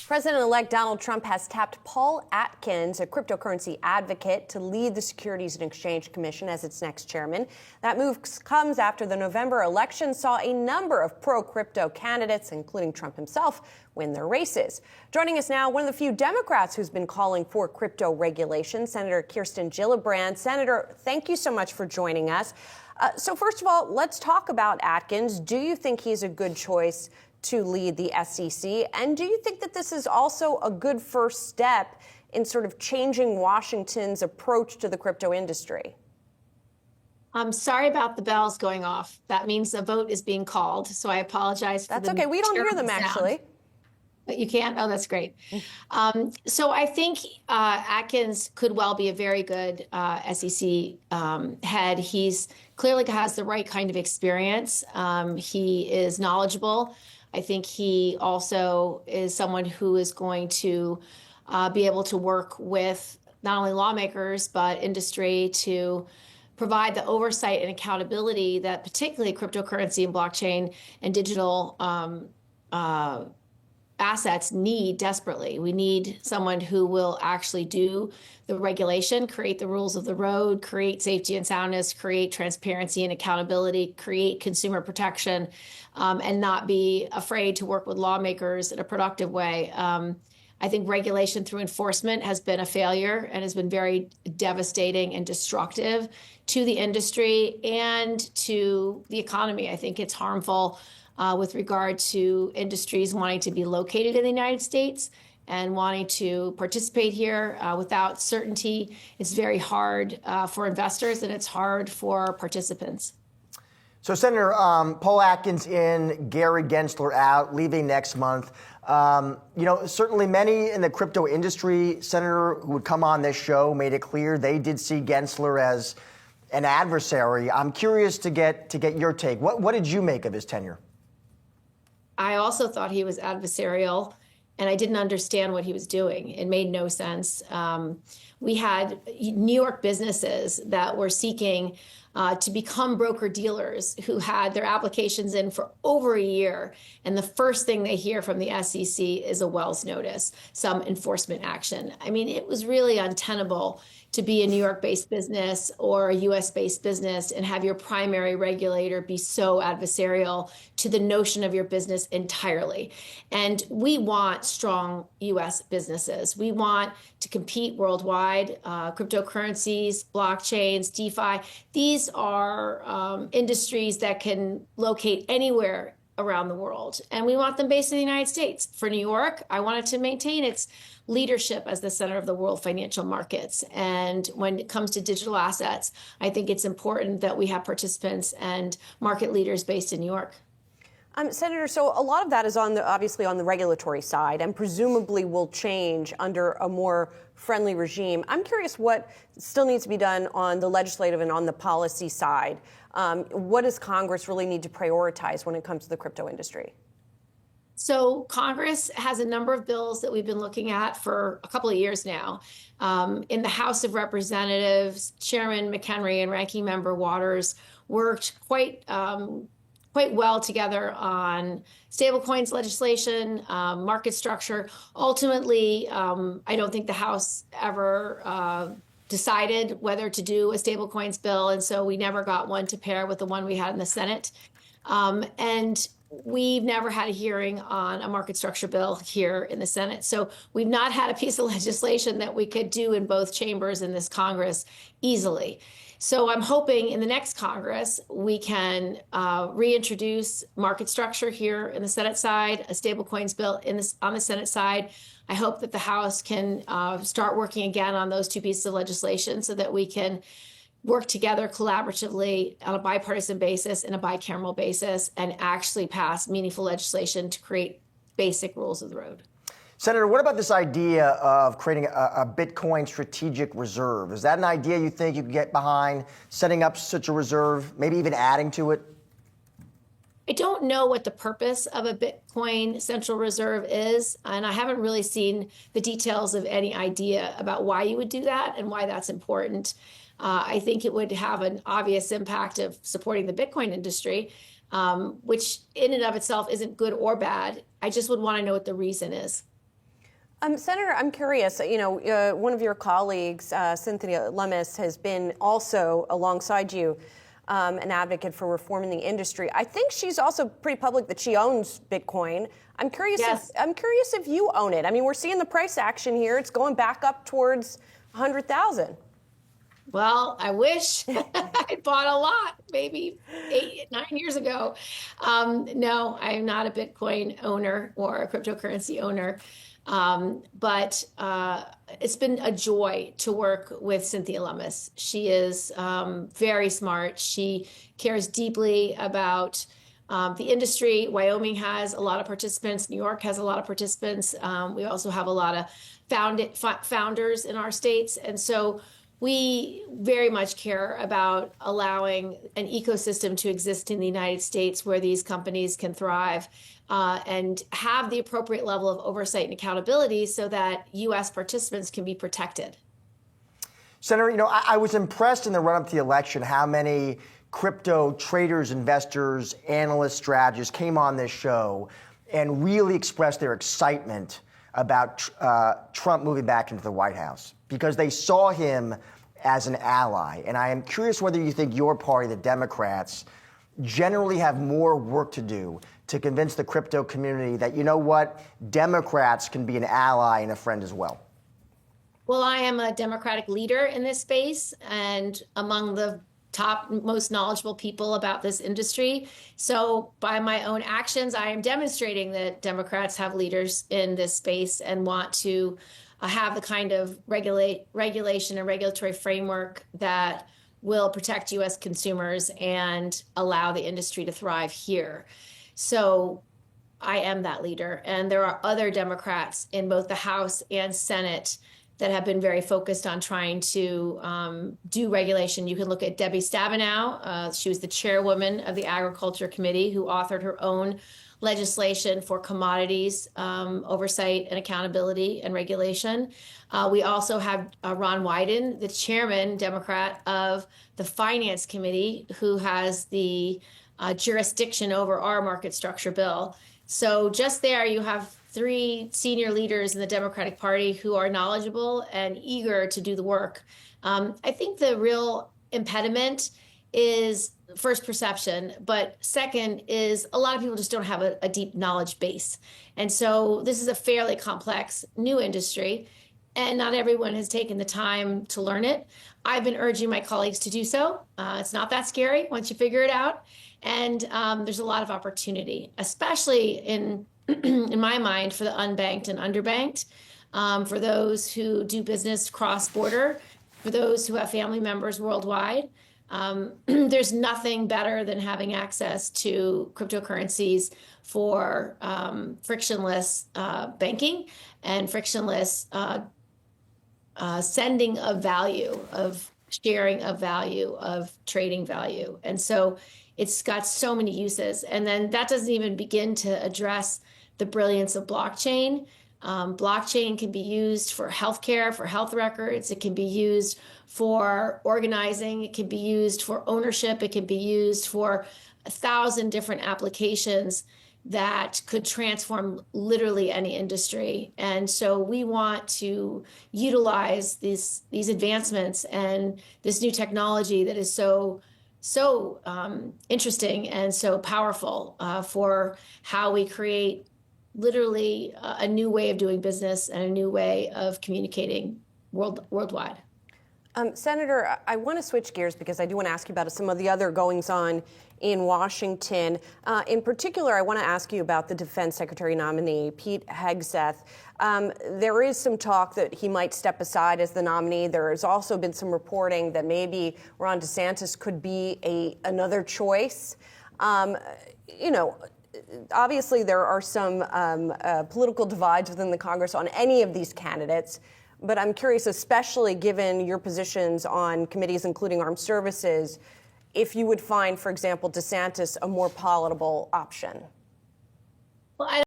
President-elect Donald Trump has tapped Paul Atkins, a cryptocurrency advocate, to lead the Securities and Exchange Commission as its next chairman. That move comes after the November election saw a number of pro-crypto candidates, including Trump himself, win their races. Joining us now, one of the few Democrats who's been calling for crypto regulation, Senator Sen Gillibrand. Senator, thank you so much for joining us. So first of all, let's talk about Atkins. Do you think he's a good choice to lead the SEC? And do you think that this is also a good first step in sort of changing Washington's approach to the crypto industry? I'm sorry about the bells going off. That means a vote is being called. So I apologize for That's okay. We don't hear them sound. Actually. But you can't? Oh, that's great. So I think Atkins could well be a very good SEC head. He's clearly has the right kind of experience. He is knowledgeable. I think he also is someone who is going to be able to work with not only lawmakers, but industry to provide the oversight and accountability that particularly cryptocurrency and blockchain and digital assets need desperately. We need someone who will actually do the regulation, create the rules of the road, create safety and soundness, create transparency and accountability, create consumer protection, and not be afraid to work with lawmakers in a productive way. I think regulation through enforcement has been a failure and has been very devastating and destructive to the industry and to the economy. I think it's harmful with regard to industries wanting to be located in the United States and wanting to participate here without certainty. It's very hard for investors and it's hard for participants. So Senator, Paul Atkins in, Gary Gensler out, leaving next month. Certainly many in the crypto industry, Senator, who would come on this show made it clear they did see Gensler as an adversary. I'm curious to get your take. What did you make of his tenure? I also thought he was adversarial, and I didn't understand what he was doing. It made no sense. We had New York businesses that were seeking to become broker-dealers who had their applications in for over a year. And the first thing they hear from the SEC is a Wells notice, some enforcement action. I mean, it was really untenable to be a New York-based business or a U.S.-based business and have your primary regulator be so adversarial to the notion of your business entirely. And we want strong U.S. businesses. We want to compete worldwide. Cryptocurrencies, blockchains, DeFi, these are industries that can locate anywhere around the world. And we want them based in the United States. For New York, I wanted to maintain its leadership as the center of the world financial markets. And when it comes to digital assets, I think it's important that we have participants and market leaders based in New York. Senator, so a lot of that is obviously on the regulatory side and presumably will change under a more friendly regime. I'm curious what still needs to be done on the legislative and on the policy side. What does Congress really need to prioritize when it comes to the crypto industry? So Congress has a number of bills that we've been looking at for a couple of years now. In the House of Representatives, Chairman McHenry and Ranking Member Waters worked quite well together on stablecoins legislation, market structure. Ultimately, I don't think the House ever decided whether to do a stablecoins bill, and so we never got one to pair with the one we had in the Senate. And we've never had a hearing on a market structure bill here in the Senate. So we've not had a piece of legislation that we could do in both chambers in this Congress easily. So I'm hoping in the next Congress, we can reintroduce market structure here in the Senate side, a stablecoins bill on the Senate side. I hope that the House can start working again on those two pieces of legislation so that we can work together collaboratively on a bipartisan basis and a bicameral basis and actually pass meaningful legislation to create basic rules of the road. Senator, what about this idea of creating a Bitcoin strategic reserve? Is that an idea you think you could get behind, setting up such a reserve, maybe even adding to it? I don't know what the purpose of a Bitcoin central reserve is, and I haven't really seen the details of any idea about why you would do that and why that's important. I think it would have an obvious impact of supporting the Bitcoin industry. which in and of itself isn't good or bad. I just would want to know what the reason is. Senator, I'm curious, one of your colleagues, Cynthia Lummis, has been also alongside you an advocate for reforming the industry. I think she's also pretty public that she owns Bitcoin. I'm curious. Yes. I'm curious if you own it. I mean, we're seeing the price action here. It's going back up towards 100,000. Well, I wish I'd bought a lot, maybe 9 years ago. No, I am not a Bitcoin owner or a cryptocurrency owner. But it's been a joy to work with Cynthia Lummis. She is very smart. She cares deeply about the industry. Wyoming has a lot of participants. New York has a lot of participants. We also have a lot of founders in our states. And so we very much care about allowing an ecosystem to exist in the United States where these companies can thrive and have the appropriate level of oversight and accountability so that U.S. participants can be protected. Senator, I was impressed in the run-up to the election how many crypto traders, investors, analysts, strategists came on this show and really expressed their excitement about Trump moving back into the White House because they saw him as an ally. And I am curious whether you think your party, the Democrats, generally have more work to do to convince the crypto community that, you know what, Democrats can be an ally and a friend as well. Well, I am a Democratic leader in this space and among the top most knowledgeable people about this industry. So by my own actions, I am demonstrating that Democrats have leaders in this space and want to have the kind of regulation and regulatory framework that will protect U.S. consumers and allow the industry to thrive here. So I am that leader. And there are other Democrats in both the House and Senate that have been very focused on trying to do regulation. You can look at Debbie Stabenow. She was the chairwoman of the Agriculture Committee who authored her own legislation for commodities oversight and accountability and regulation. We also have Ron Wyden, the chairman, Democrat, of the Finance Committee, who has the jurisdiction over our market structure bill. So just there you have 3 senior leaders in the Democratic Party who are knowledgeable and eager to do the work. I think the real impediment is first perception, but second is a lot of people just don't have a deep knowledge base. And so this is a fairly complex new industry, and not everyone has taken the time to learn it. I've been urging my colleagues to do so. It's not that scary once you figure it out. And there's a lot of opportunity, especially in my mind, for the unbanked and underbanked, for those who do business cross-border, for those who have family members worldwide. There's nothing better than having access to cryptocurrencies for frictionless banking and frictionless sending of value, of sharing of value, of trading value. And so it's got so many uses. And then that doesn't even begin to address the brilliance of blockchain. Blockchain can be used for healthcare, for health records. It can be used for organizing. It can be used for ownership. It can be used for 1,000 different applications that could transform literally any industry. And so we want to utilize these advancements and this new technology that is so interesting and so powerful for how we create literally a new way of doing business and a new way of communicating worldwide. Senator, I want to switch gears because I do want to ask you about some of the other goings-on in Washington. In particular, I want to ask you about the Defense Secretary nominee, Pete Hegseth. There is some talk that he might step aside as the nominee. There has also been some reporting that maybe Ron DeSantis could be another choice. Obviously, there are some political divides within the Congress on any of these candidates, but I'm curious, especially given your positions on committees including armed services, if you would find, for example, DeSantis a more palatable option. Well,